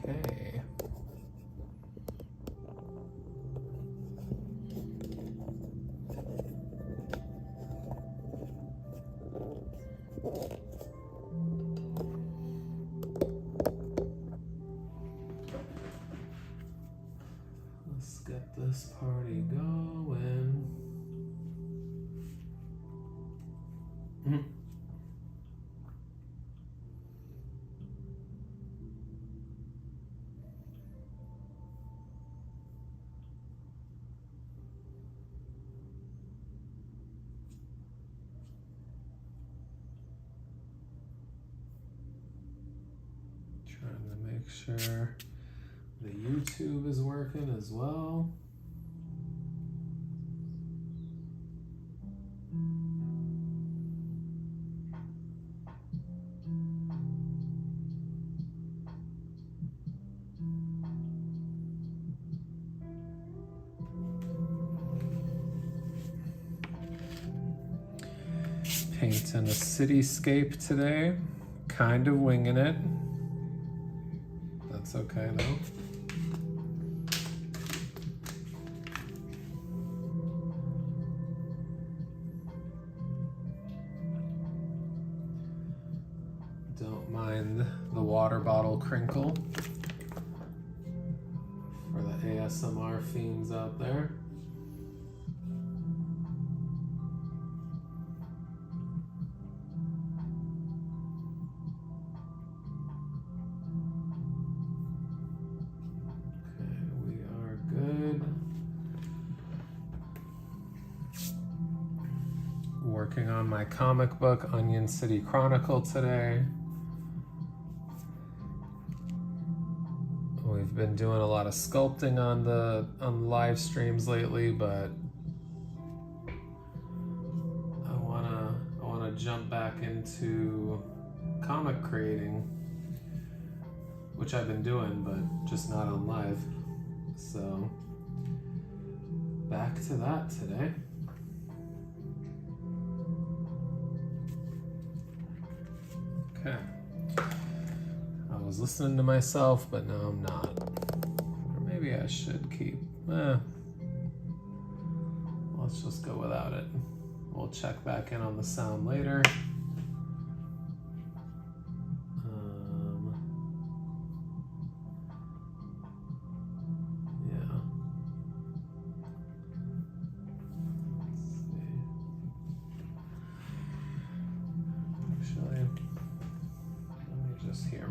Okay. Let's get this party going. Trying to make sure the YouTube is working as well. Painting a cityscape today, kind of winging it. That's okay though. Don't mind the water bottle crinkle for the ASMR fiends out there. Working on my comic book, Onion City Chronicle today. We've been doing a lot of sculpting on the live streams lately, but I wanna jump back into comic creating, which I've been doing, but just not on live. So back to that today. Okay. I was listening to myself, but now I'm not. Or maybe I should keep. Let's just go without it. We'll check back in on the sound later.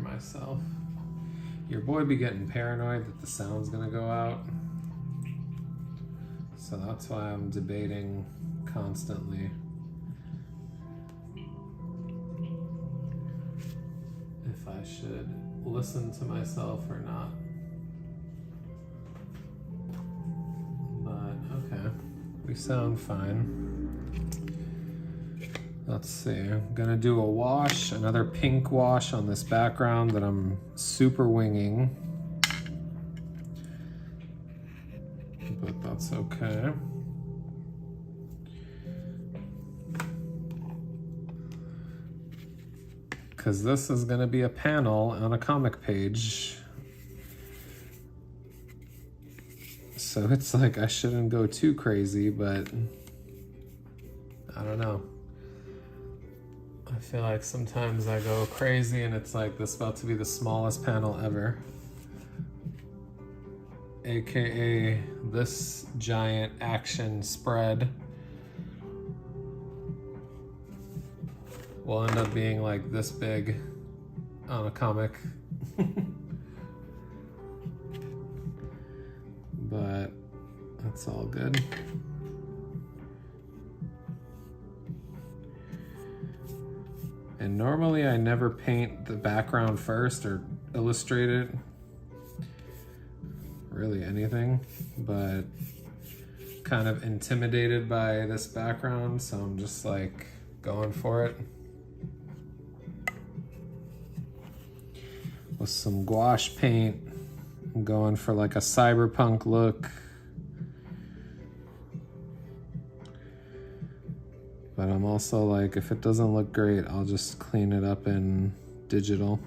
Myself. Your boy be getting paranoid that the sound's gonna go out. So that's why I'm debating constantly if I should listen to myself or not. But okay, we sound fine. Let's see, I'm gonna do a wash, another pink wash on this background that I'm super winging. But that's okay. Because this is gonna be a panel on a comic page. So it's like I shouldn't go too crazy, but I don't know. I feel like sometimes I go crazy and it's like this is about to be the smallest panel ever. AKA this giant action spread will end up being like this big on a comic. But that's all good. And normally I never paint the background first or illustrate it, really anything, but kind of intimidated by this background, so I'm just like going for it. With some gouache paint, I'm going for like a cyberpunk look. But I'm also like, if it doesn't look great, I'll just clean it up in digital.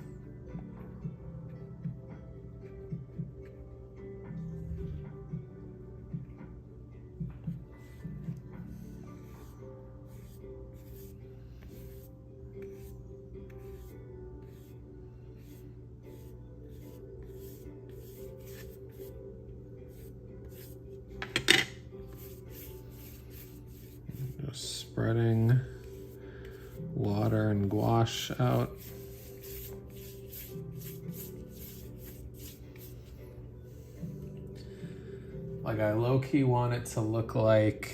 spreading water and gouache out. Like, I low-key want it to look like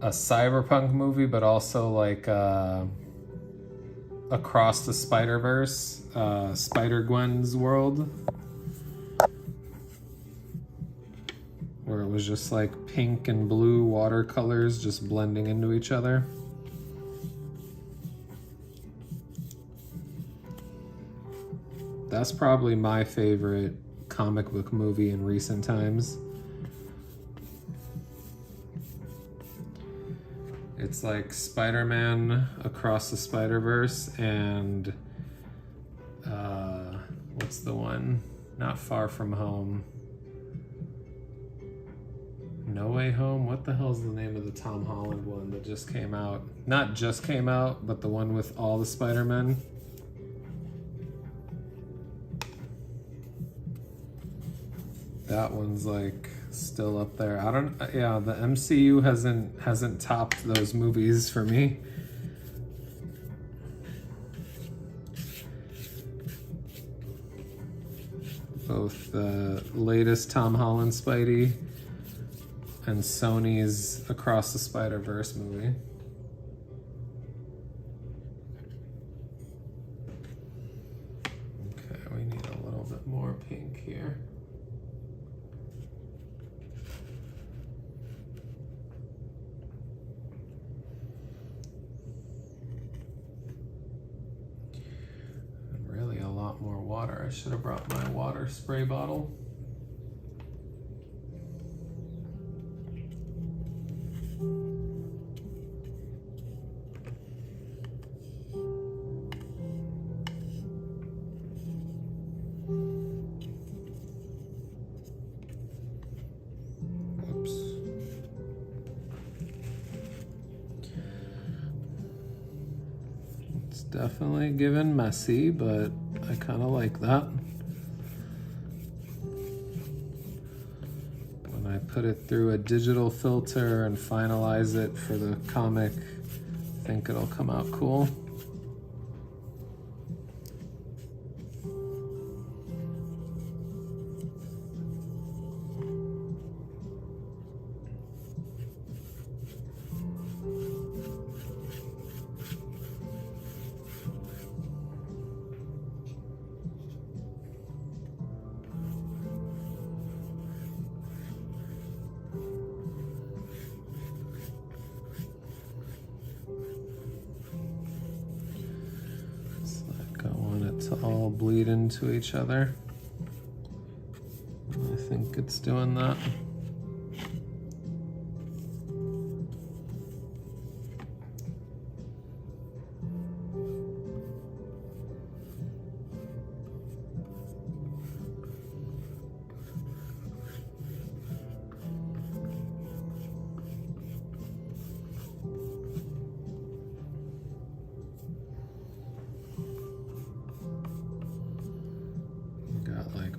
a cyberpunk movie, but also like Across the Spider-Verse, Spider-Gwen's world, where it was just like pink and blue watercolors just blending into each other. That's probably my favorite comic book movie in recent times. It's like Spider-Man Across the Spider-Verse and what's the one? Not Far From Home. No Way Home? What the hell's the name of the Tom Holland one that just came out? Not just came out, but the one with all the Spider-Men. That one's like still up there. I don't, yeah, the MCU hasn't topped those movies for me. Both the latest Tom Holland Spidey and Sony's Across the Spider-Verse movie. Okay, we need a little bit more pink here. Really a lot more water. I should have brought my water spray bottle. Definitely given messy, but I kind of like that. When I put it through a digital filter and finalize it for the comic, I think it'll come out cool. To all bleed into each other. I think it's doing that.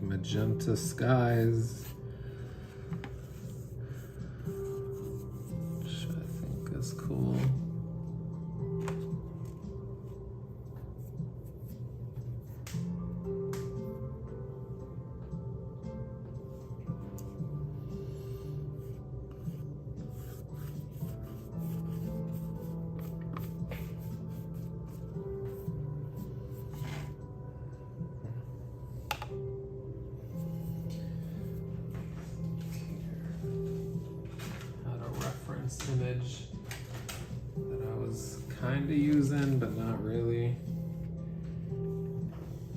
Magenta skies, which I think is cool. Image that I was kind of using, but not really.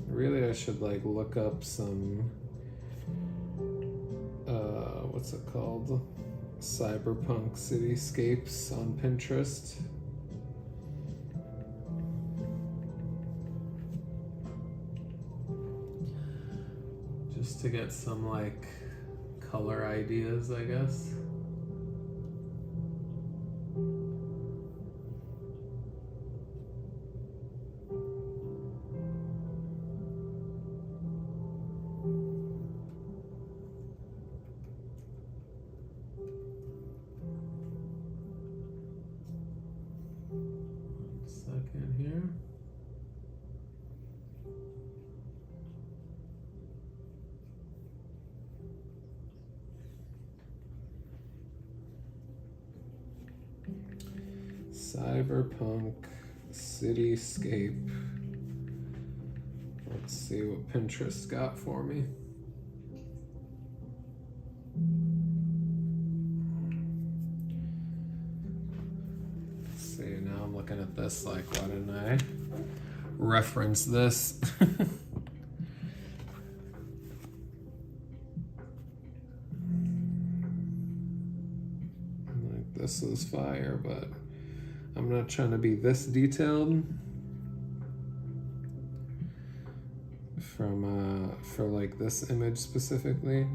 Really, I should like look up some, what's it called? Cyberpunk cityscapes on Pinterest. Just to get some like color ideas, I guess. Cyberpunk Cityscape. Let's see what Pinterest got for me. Let's see, now I'm looking at this like, why didn't I reference this? Like, this is fire, but I'm not trying to be this detailed. For like this image specifically.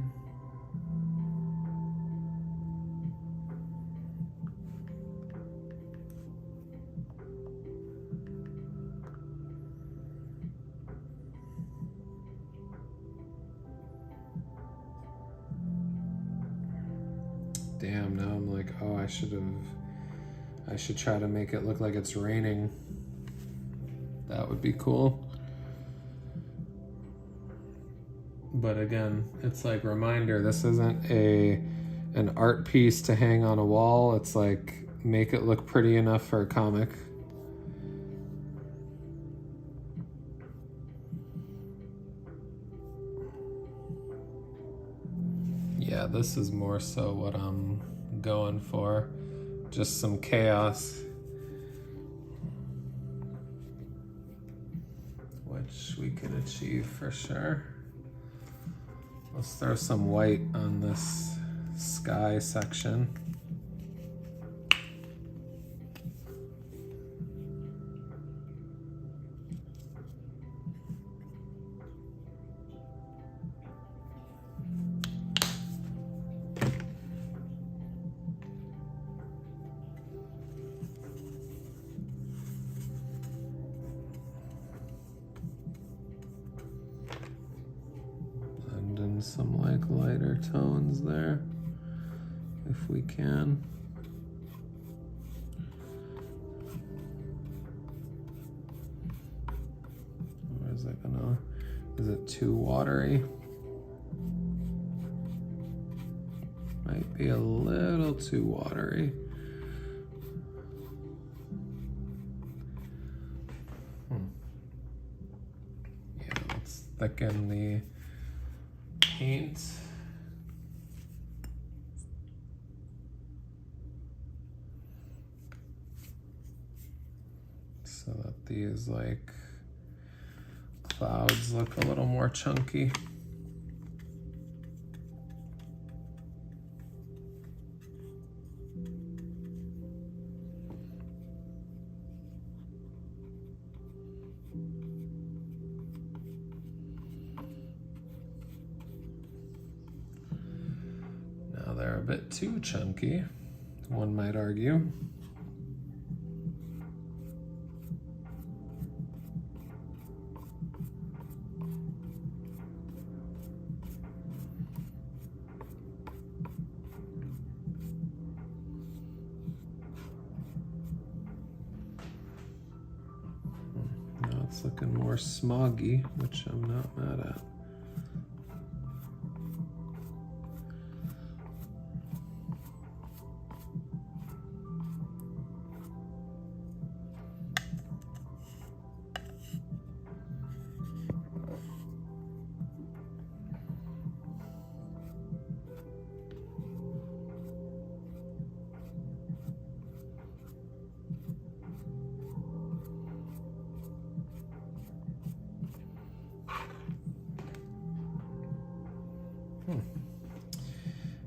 Damn, now I'm like, oh, I should try to make it look like it's raining. That would be cool. But again, it's like reminder, this isn't an art piece to hang on a wall. It's like, make it look pretty enough for a comic. Yeah, this is more so what I'm going for. Just some chaos. Which we can achieve for sure. Let's throw some white on this sky section. Some like lighter tones there, if we can. Or is it too watery? Might be a little too watery. Yeah, let's thicken the paint. So that these like clouds look a little more chunky. They're a bit too chunky, one might argue. Now it's looking more smoggy, which I'm not mad at.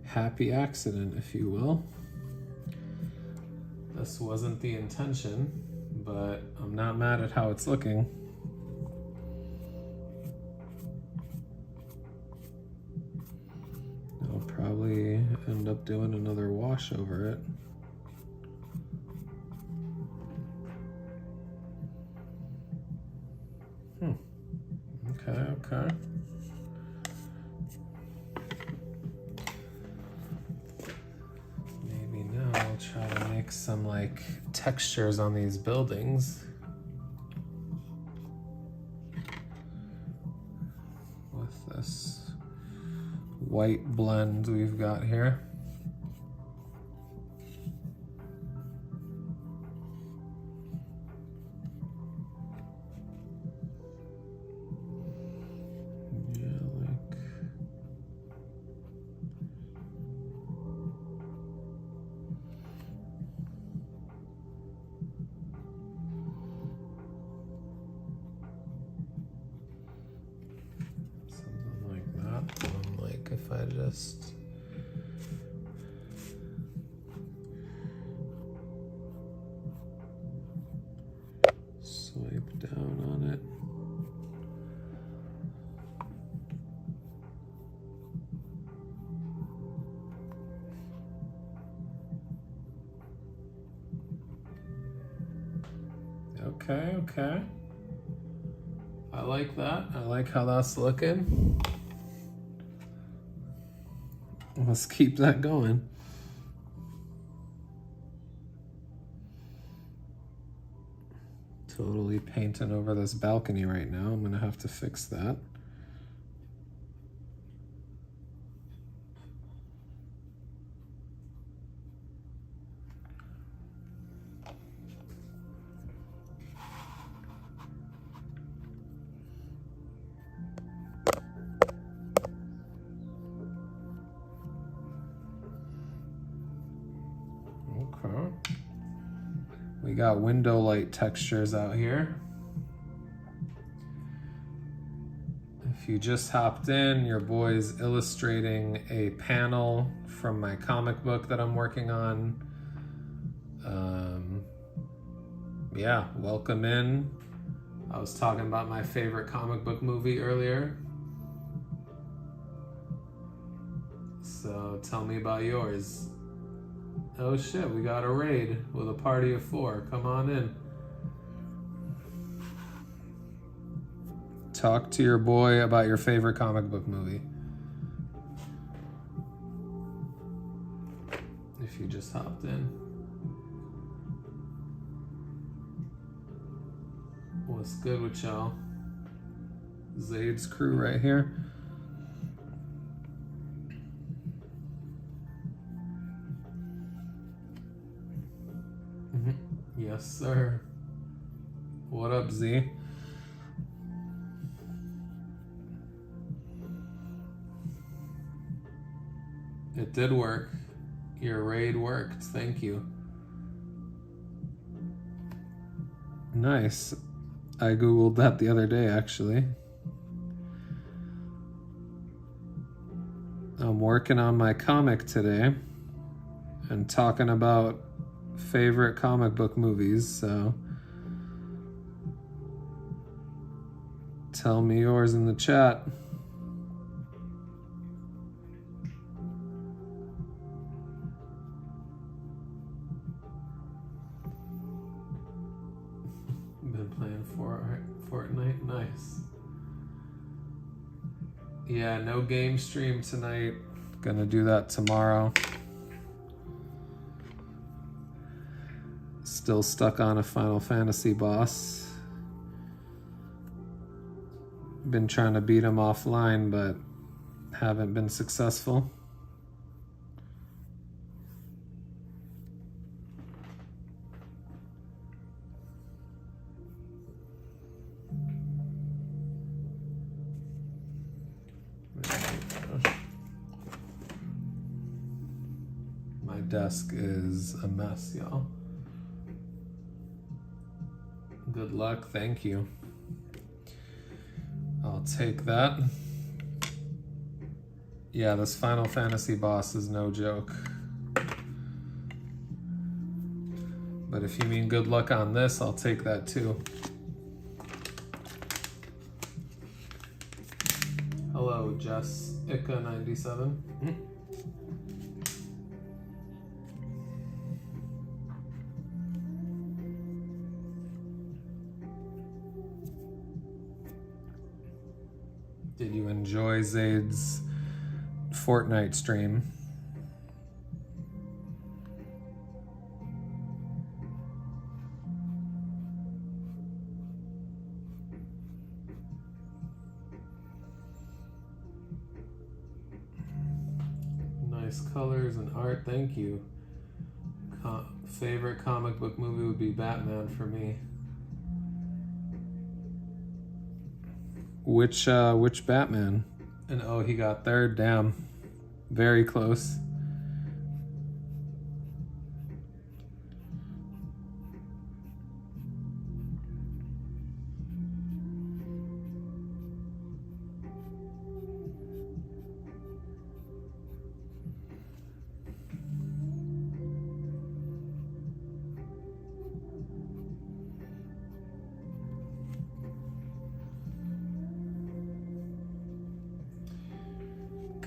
Happy accident, if you will. This wasn't the intention, but I'm not mad at how it's looking. I'll probably end up doing another wash over it. Okay. Maybe now I'll try to make some like textures on these buildings with this white blend we've got here. like if I just swipe down on it. Okay, okay. I like that. I like how that's looking. Let's keep that going. Totally painting over this balcony right now. I'm gonna have to fix that. Okay. We got window light textures out here. If you just hopped in, your boy's illustrating a panel from my comic book that I'm working on. Yeah, welcome in. I was talking about my favorite comic book movie earlier. So tell me about yours. Oh shit, we got a raid with a party of 4. Come on in. Talk to your boy about your favorite comic book movie. If you just hopped in. What's good with y'all? Zaid's crew right here. Yes, sir. What up, Z? It did work. Your raid worked. Thank you. Nice. I googled that the other day, actually. I'm working on my comic today and talking about favorite comic book movies, so tell me yours in the chat. Been playing Fortnite. Nice. Yeah, no game stream tonight. Gonna do that tomorrow. Still stuck on a Final Fantasy boss. Been trying to beat him offline, but haven't been successful. My desk is a mess, y'all. Good luck, thank you. I'll take that. Yeah, this Final Fantasy boss is no joke. But if you mean good luck on this, I'll take that too. Hello, Jessica97. Did you enjoy Zaid's Fortnite stream? Nice colors and art, thank you. Favorite comic book movie would be Batman for me. Which Batman? And oh, he got third, damn. Very close.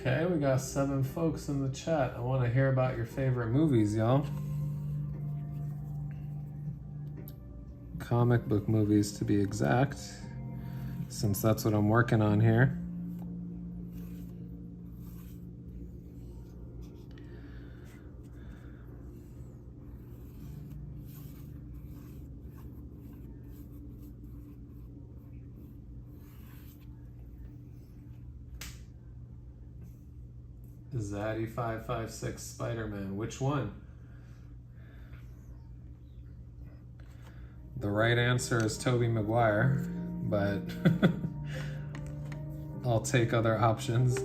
Okay, we got 7 folks in the chat. I want to hear about your favorite movies, y'all. Comic book movies, to be exact, since that's what I'm working on here. Zaddy556 Spider-Man. Which one? The right answer is Tobey Maguire, but I'll take other options.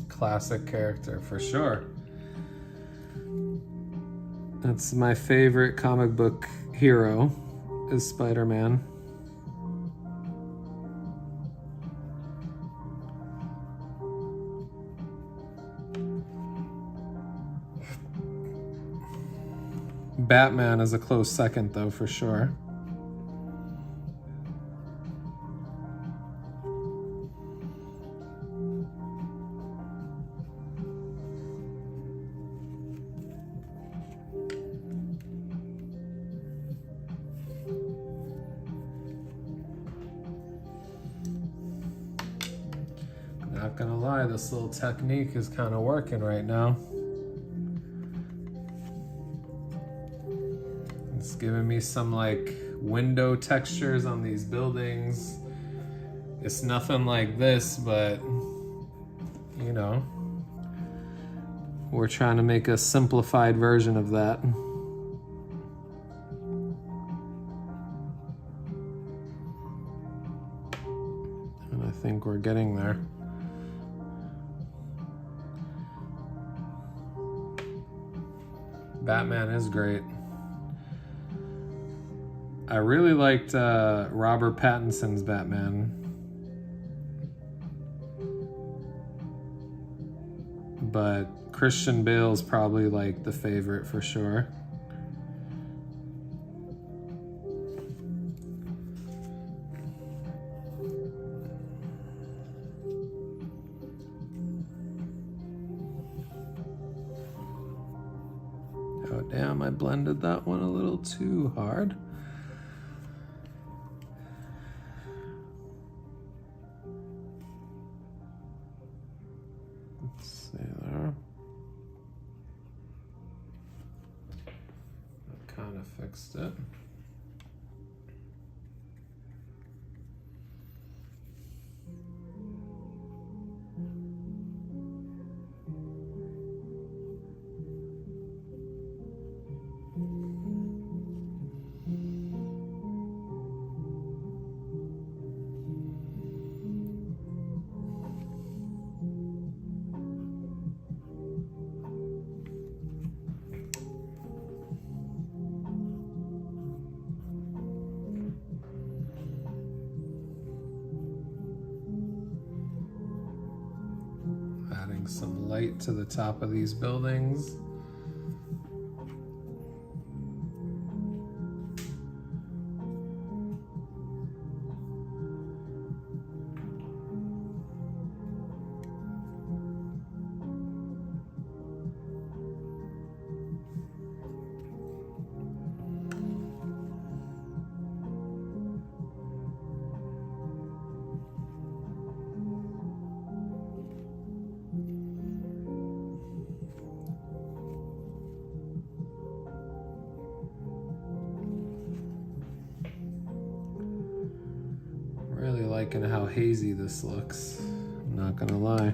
Classic character for sure. That's my favorite comic book hero, is Spider-Man. Batman is a close second, though, for sure. Not gonna lie, this little technique is kind of working right now. It's giving me some like window textures on these buildings. It's nothing like this, but you know, we're trying to make a simplified version of that. And I think we're getting there. Batman is great. I really liked Robert Pattinson's Batman. But Christian Bale's probably like the favorite for sure. Oh damn, I blended that one a little too hard. Let's see there. I kind of fixed it. Adding some light to the top of these buildings. Really liking how hazy this looks, I'm not gonna lie.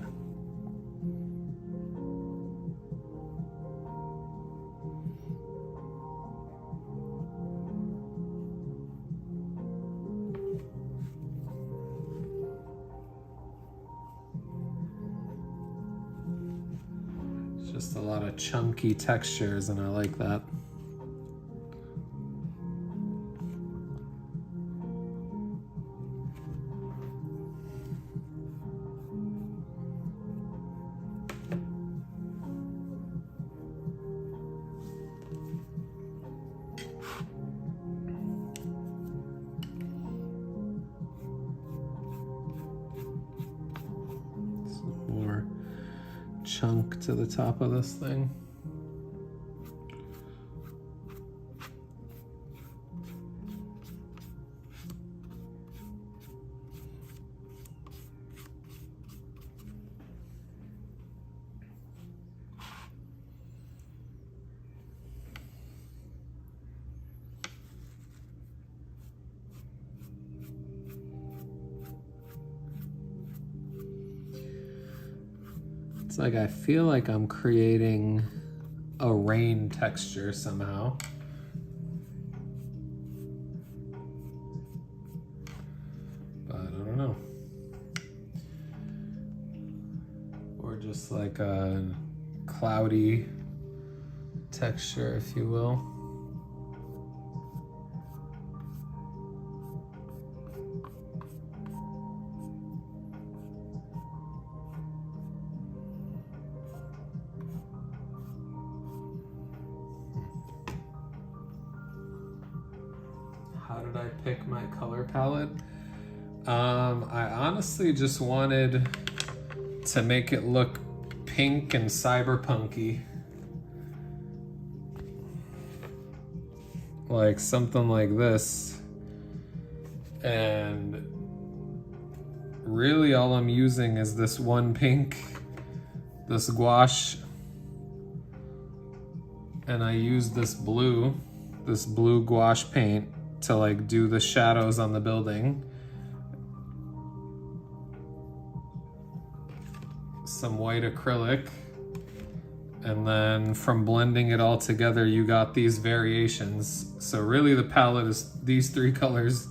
It's just a lot of chunky textures and I like that. chunk to the top of this thing. It's like I feel like I'm creating a rain texture somehow. But I don't know. Or just like a cloudy texture, if you will. How did I pick my color palette? I honestly just wanted to make it look pink and cyberpunk-y. Like something like this. And really all I'm using is this one pink, this gouache. And I use this blue gouache paint to like do the shadows on the building. Some white acrylic. And then from blending it all together, you got these variations. So really the palette is these three colors.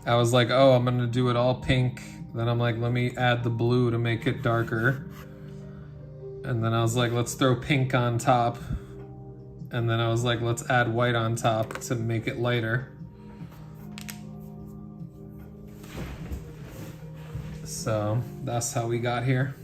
I was like, oh, I'm gonna do it all pink. Then I'm like, let me add the blue to make it darker. And then I was like, let's throw pink on top. And then I was like, let's add white on top to make it lighter. So that's how we got here.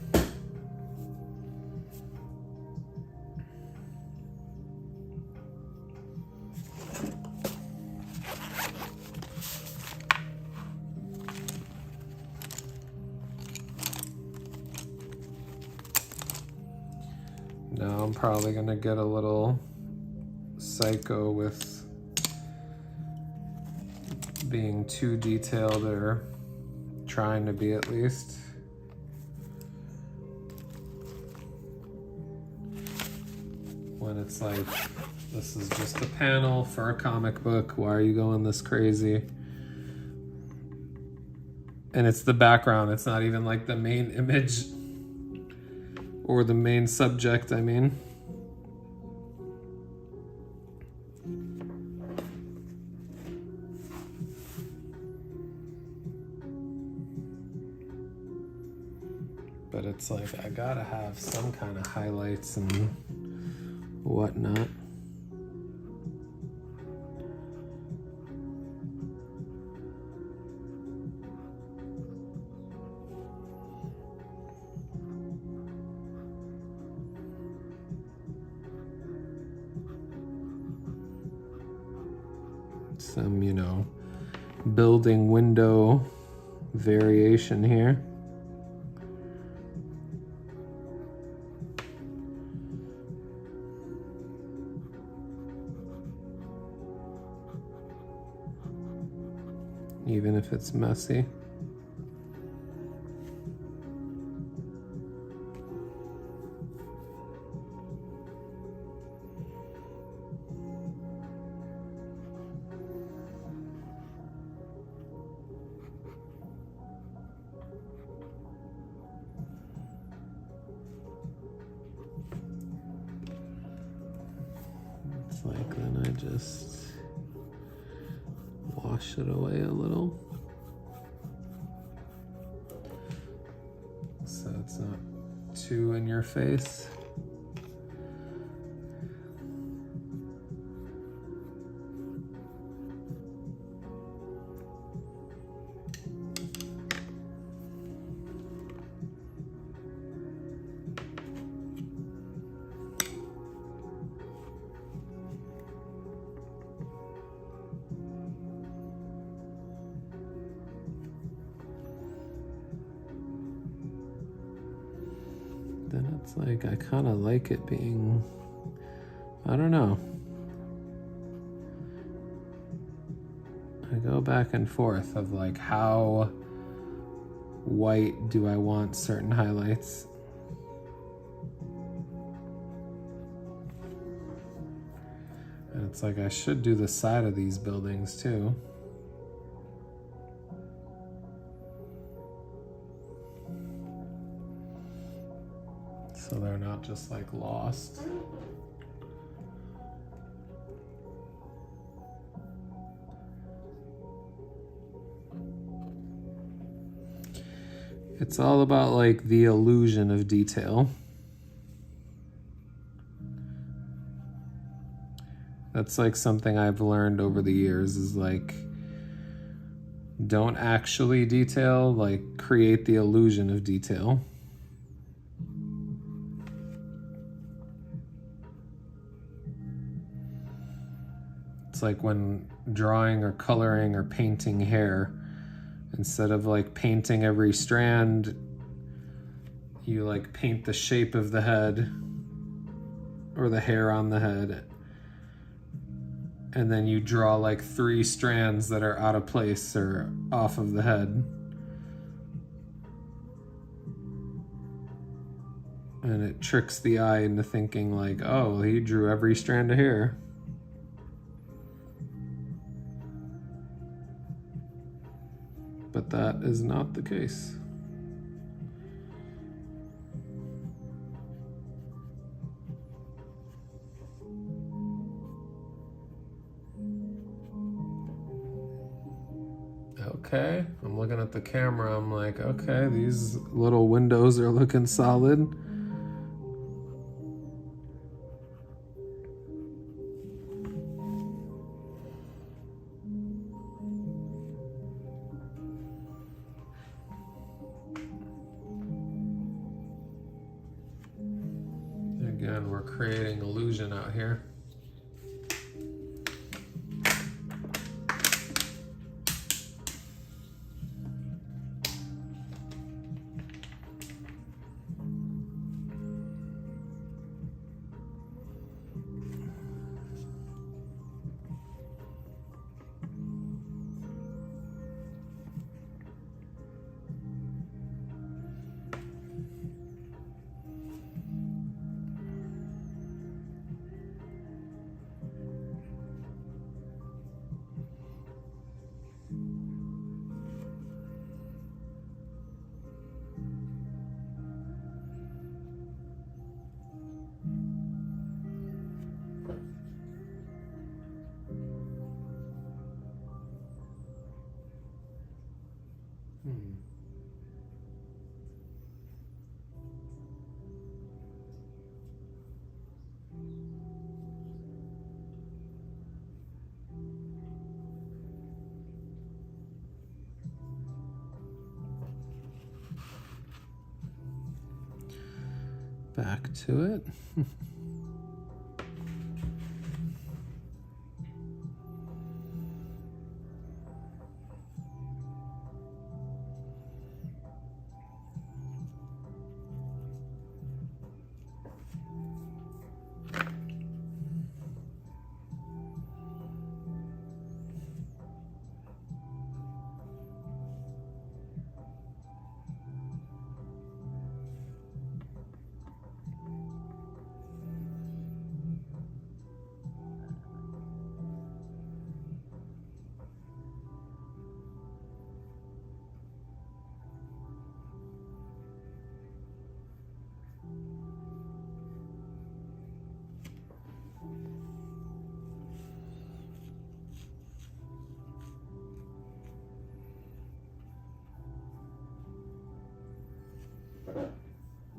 Now I'm probably gonna get a little psycho with being too detailed, or trying to be at least. When it's like, this is just a panel for a comic book, why are you going this crazy? And it's the background, it's not even like the main image or the main subject, I mean. But it's like, I gotta have some kind of highlights and whatnot. Some, you know, building window variation here. Even if it's messy. It's like, then I just wash it away a little so it's not too in your face. then it's like I kind of like it being, I don't know. I go back and forth of like how white do I want certain highlights. And it's like I should do the side of these buildings too. So they're not just like lost. It's all about like the illusion of detail. That's like something I've learned over the years is like, don't actually detail, like create the illusion of detail. It's like when drawing or coloring or painting hair, instead of like painting every strand, you like paint the shape of the head or the hair on the head. And then you draw like 3 strands that are out of place or off of the head. And it tricks the eye into thinking like, oh, he drew every strand of hair. But that is not the case. Okay, I'm looking at the camera, I'm like, okay, these little windows are looking solid. Again, we're creating illusion out here. Back to it.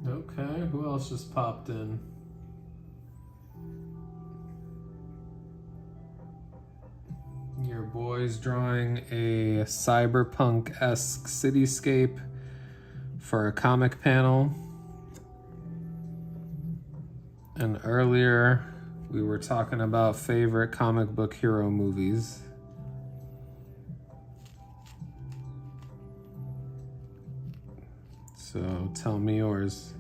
Okay, who else just popped in? Your boy's drawing a cyberpunk-esque cityscape for a comic panel. And earlier we were talking about favorite comic book hero movies. So tell me yours.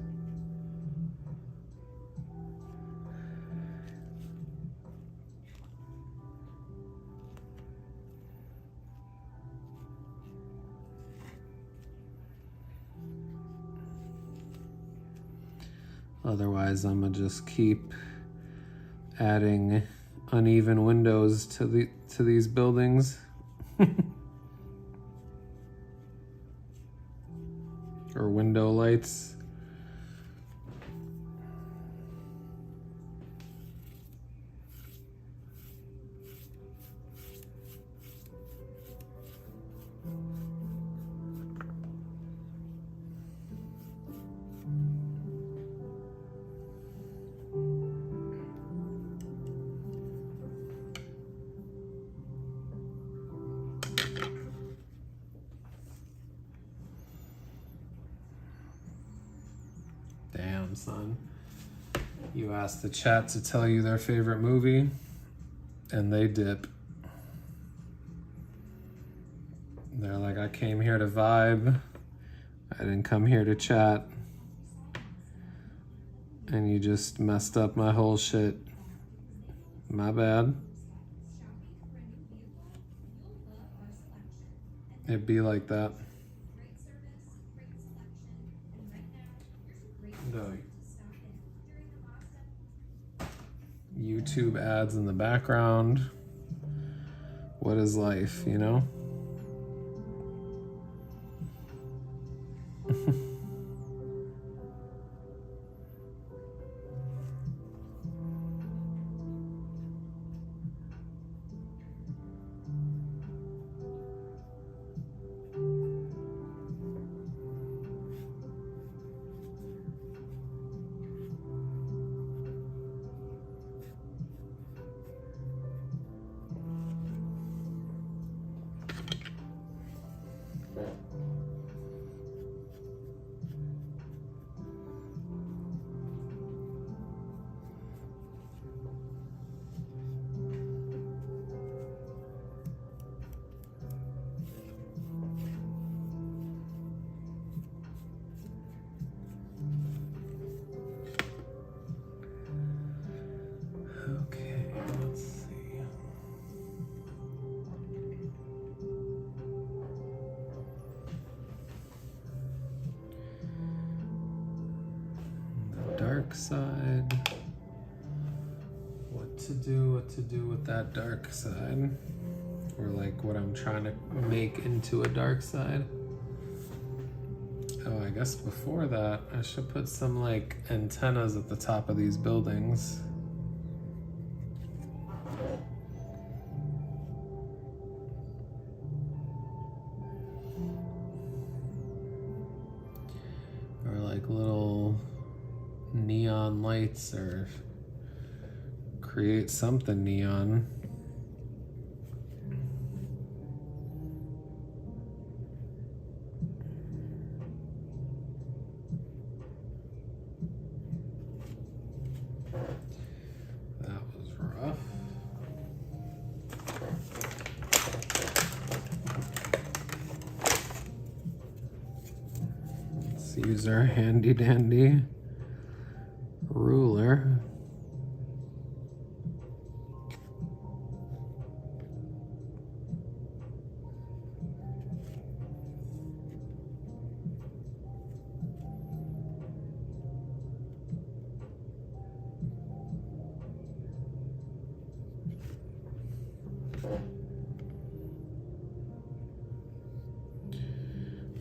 Otherwise, I'm gonna just keep adding uneven windows to these buildings. Or window lights. Damn, son. You ask the chat to tell you their favorite movie, and they dip. They're like, I came here to vibe. I didn't come here to chat. And you just messed up my whole shit. My bad. It'd be like that. No. YouTube ads in the background. What is life, you know? Okay, let's see. The dark side. What to do with that dark side? Or like what I'm trying to make into a dark side. Oh, I guess before that, I should put some like antennas at the top of these buildings. Or like little neon lights, or create something neon. That was rough. Let's use our handy dandy ruler.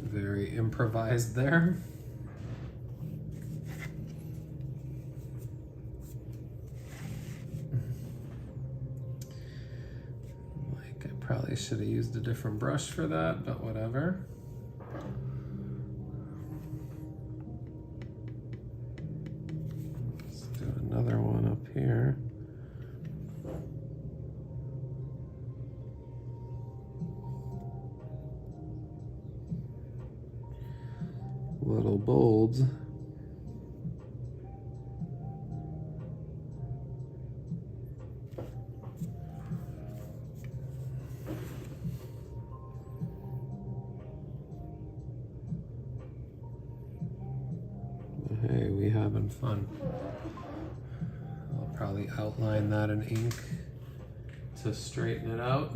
Very improvised there. Like, I probably should have used a different brush for that, but whatever. Let's do another one up here. Little bold. Hey, we having fun. I'll probably outline that in ink to straighten it out.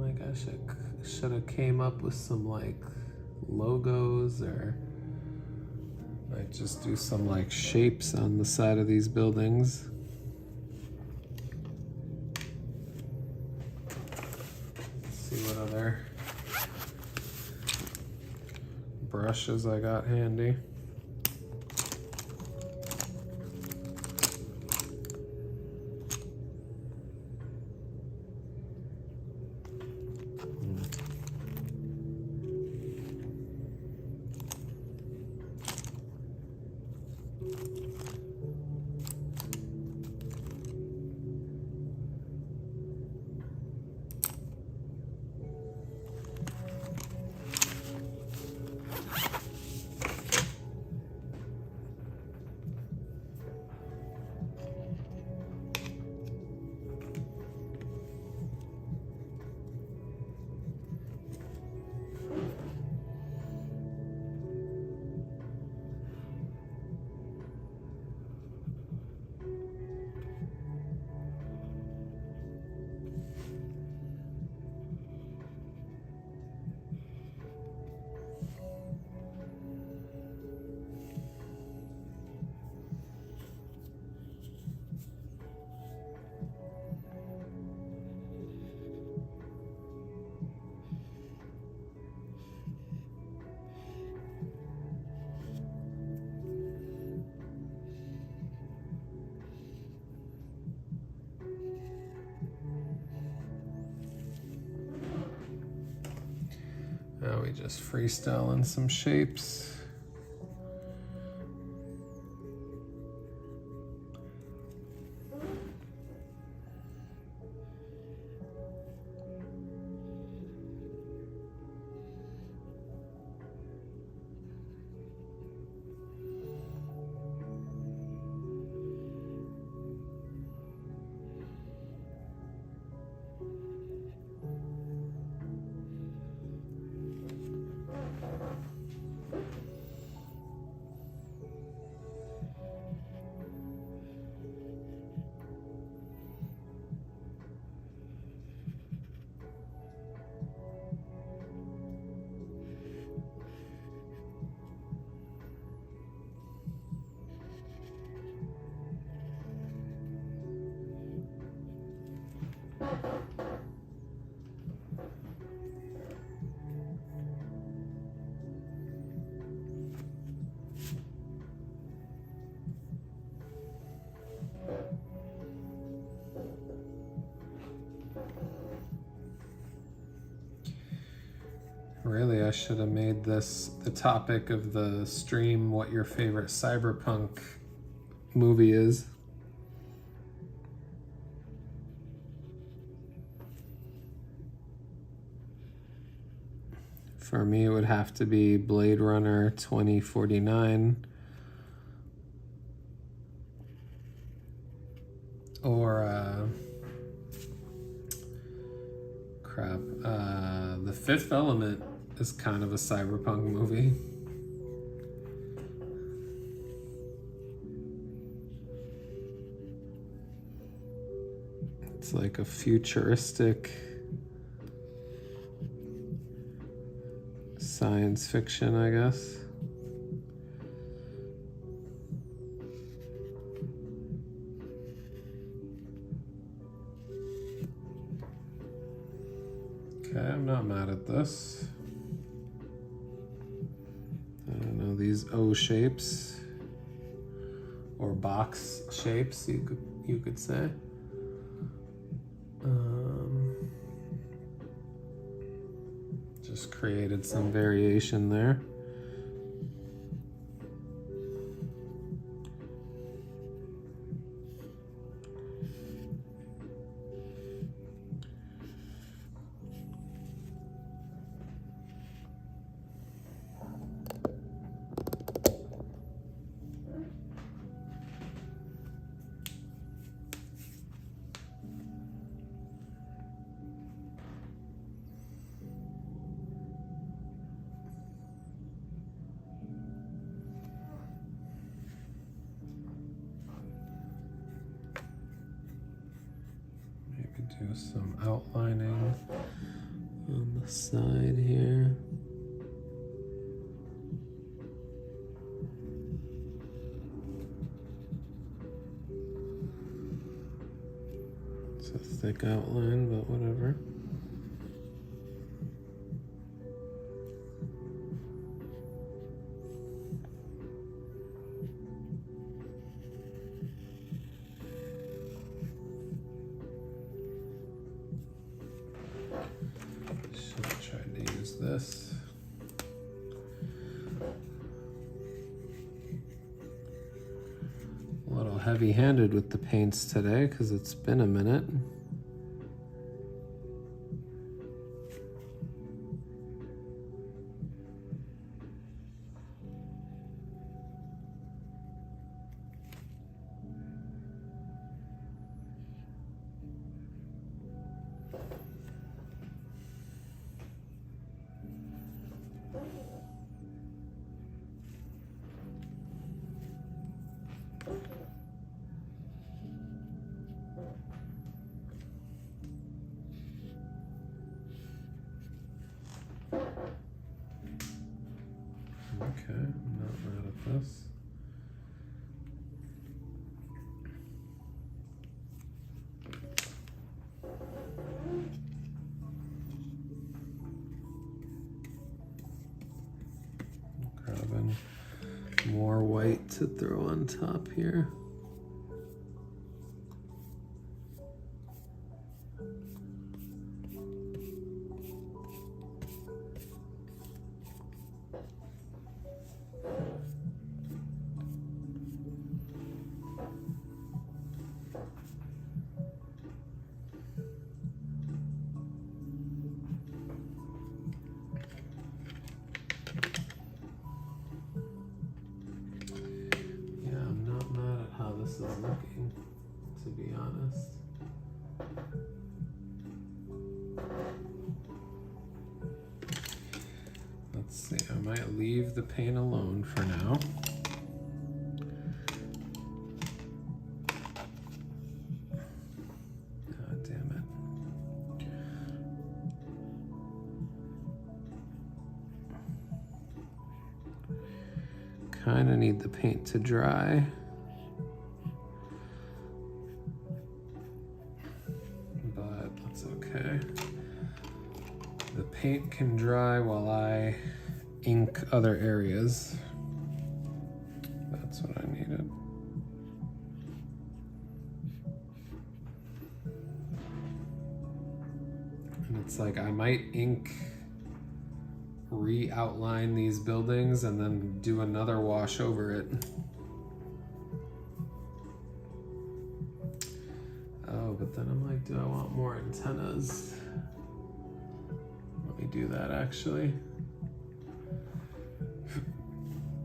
like I should have came up with some like logos, or might just do some like shapes on the side of these buildings. Let's see what other brushes I got handy. Now we just freestyle in some shapes. Really, I should have made this the topic of the stream, what your favorite cyberpunk movie is. For me, it would have to be Blade Runner 2049 or The Fifth Element is kind of a cyberpunk movie. It's like a futuristic science fiction, I guess. Okay, I'm not mad at this. I don't know, these O shapes or box shapes, you could say. Just created some variation there. Do some outlining the side here. It's a thick outline, but whatever. This. A little heavy-handed with the paints today because it's been a minute. Okay, I'm not mad at this. Grabbing more white to throw on top here. This is looking, to be honest. Let's see, I might leave the paint alone for now. God damn it. Kind of need the paint to dry. Okay. The paint can dry while I ink other areas. That's what I needed. And it's like I might ink, re-outline these buildings and then do another wash over it. But then I'm like, do I want more antennas? Let me do that actually.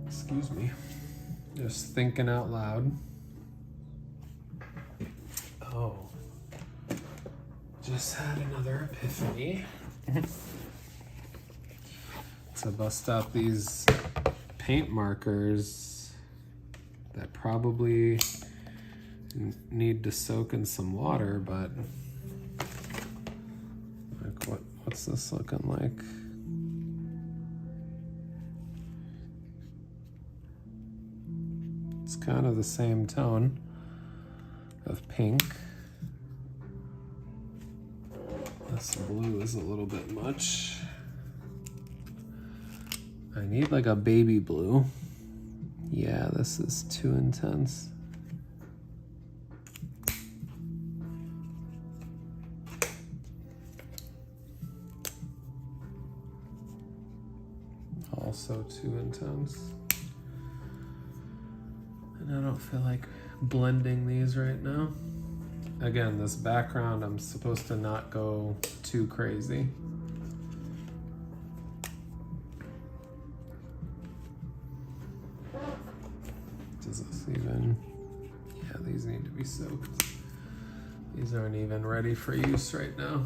Excuse me. Just thinking out loud. Oh. Just had another epiphany. To bust out these paint markers that probably need to soak in some water, but like what's this looking like? It's kind of the same tone of pink. This blue is a little bit much. I need like a baby blue. Yeah, this is too intense. Also too intense. And I don't feel like blending these right now. Again, this background, I'm supposed to not go too crazy. Does this even, yeah, these need to be soaked. These aren't even ready for use right now.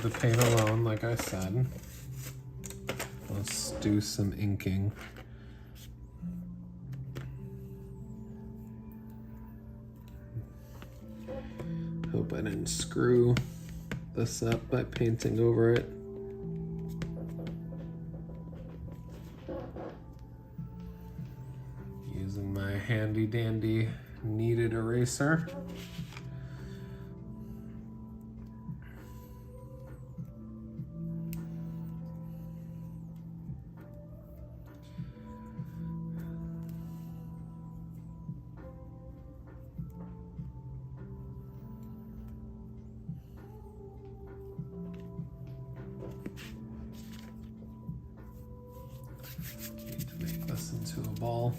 the paint alone, like I said. Let's do some inking. Hope I didn't screw this up by painting over it. Using my handy dandy kneaded eraser. Need to make this into a ball.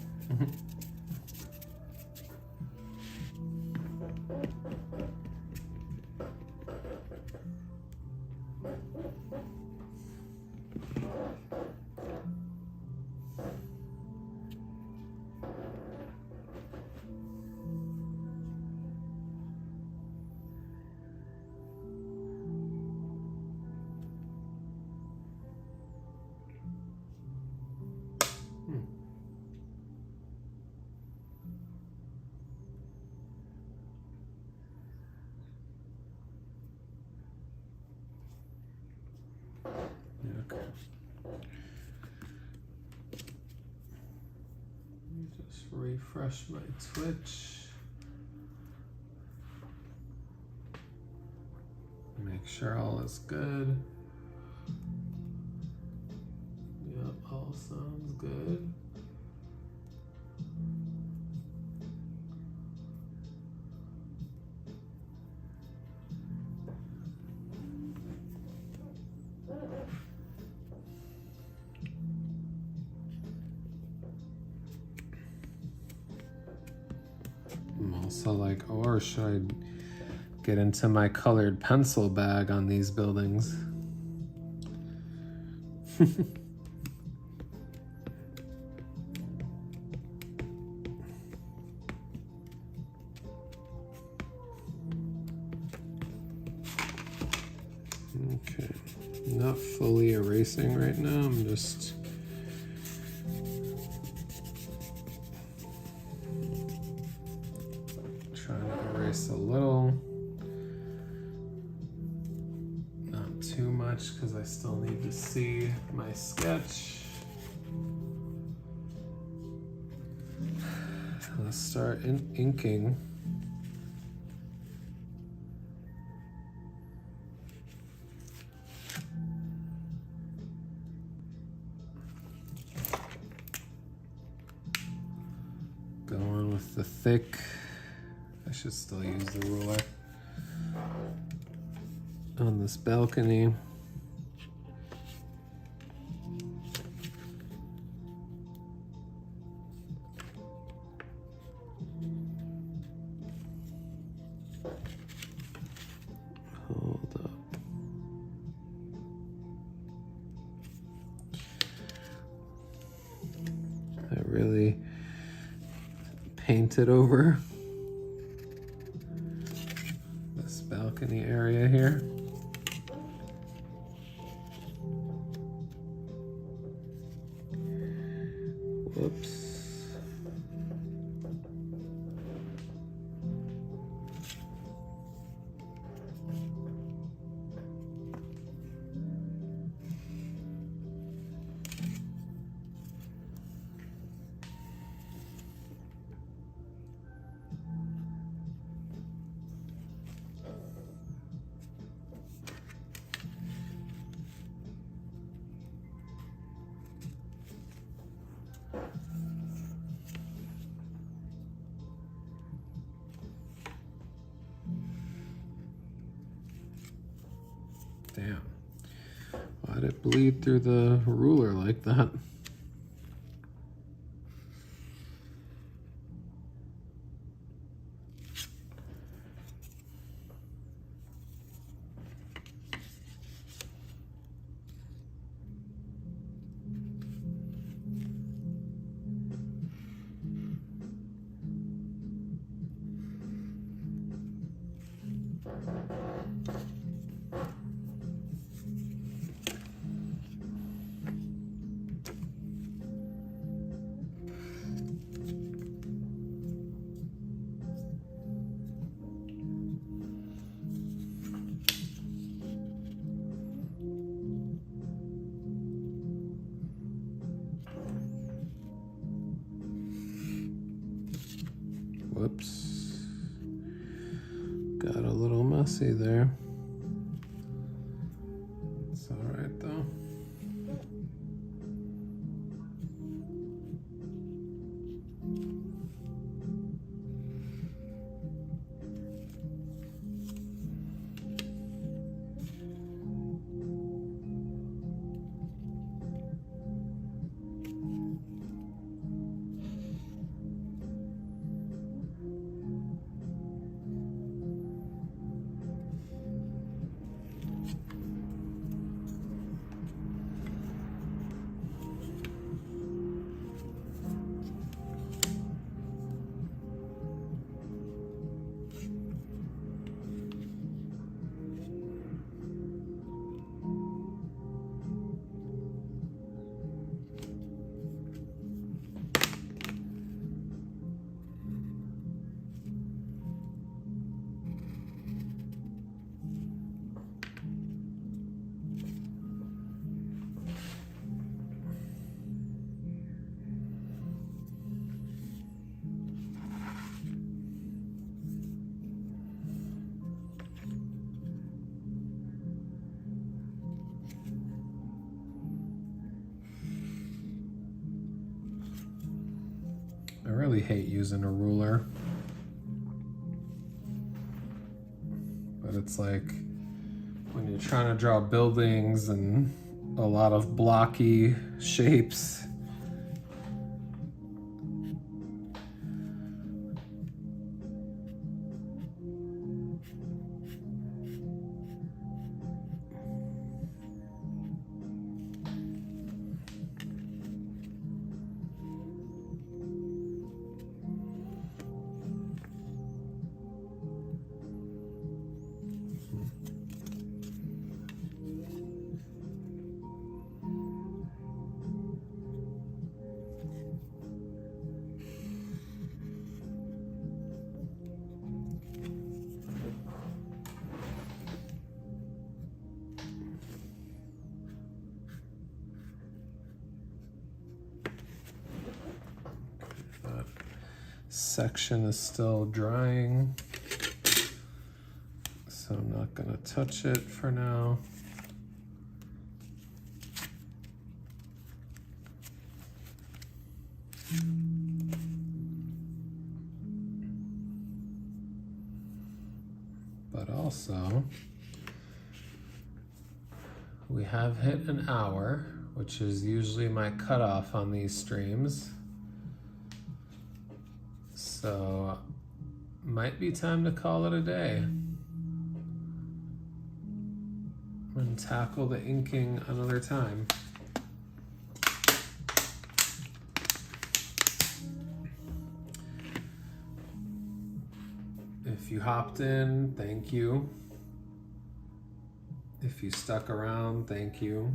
Okay. Let me just refresh my Twitch. Make sure all is good. Yep, all sounds good. I'm also like, or should I get into my colored pencil bag on these buildings? Okay, not fully erasing right now, I'm just trying to erase a little, not too much because I still need to see my sketch. Let's start inking. Going with the thick, I should still use the ruler on this balcony. Hold up. I really painted over this balcony area here. Whoops. Damn. Why'd it bleed through the ruler like that? Whoops. Got a little messy there. It's all right though. I really hate using a ruler, but it's like when you're trying to draw buildings and a lot of blocky shapes. Section is still drying, so I'm not going to touch it for now. But also, we have hit an hour, which is usually my cutoff on these streams. So, might be time to call it a day and tackle the inking another time. If you hopped in, thank you. If you stuck around, thank you.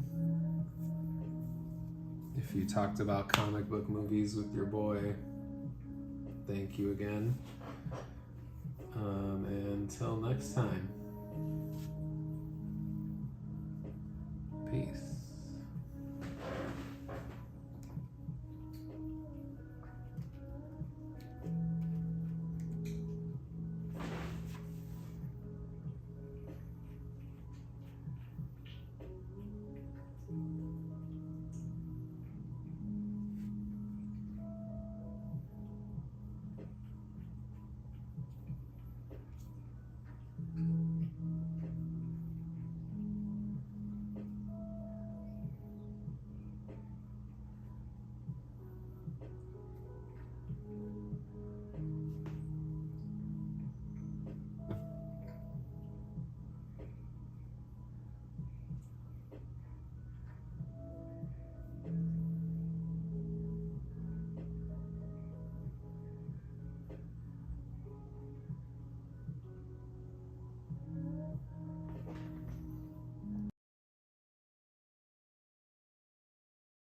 If you talked about comic book movies with your boy, thank you again. And until next time, peace.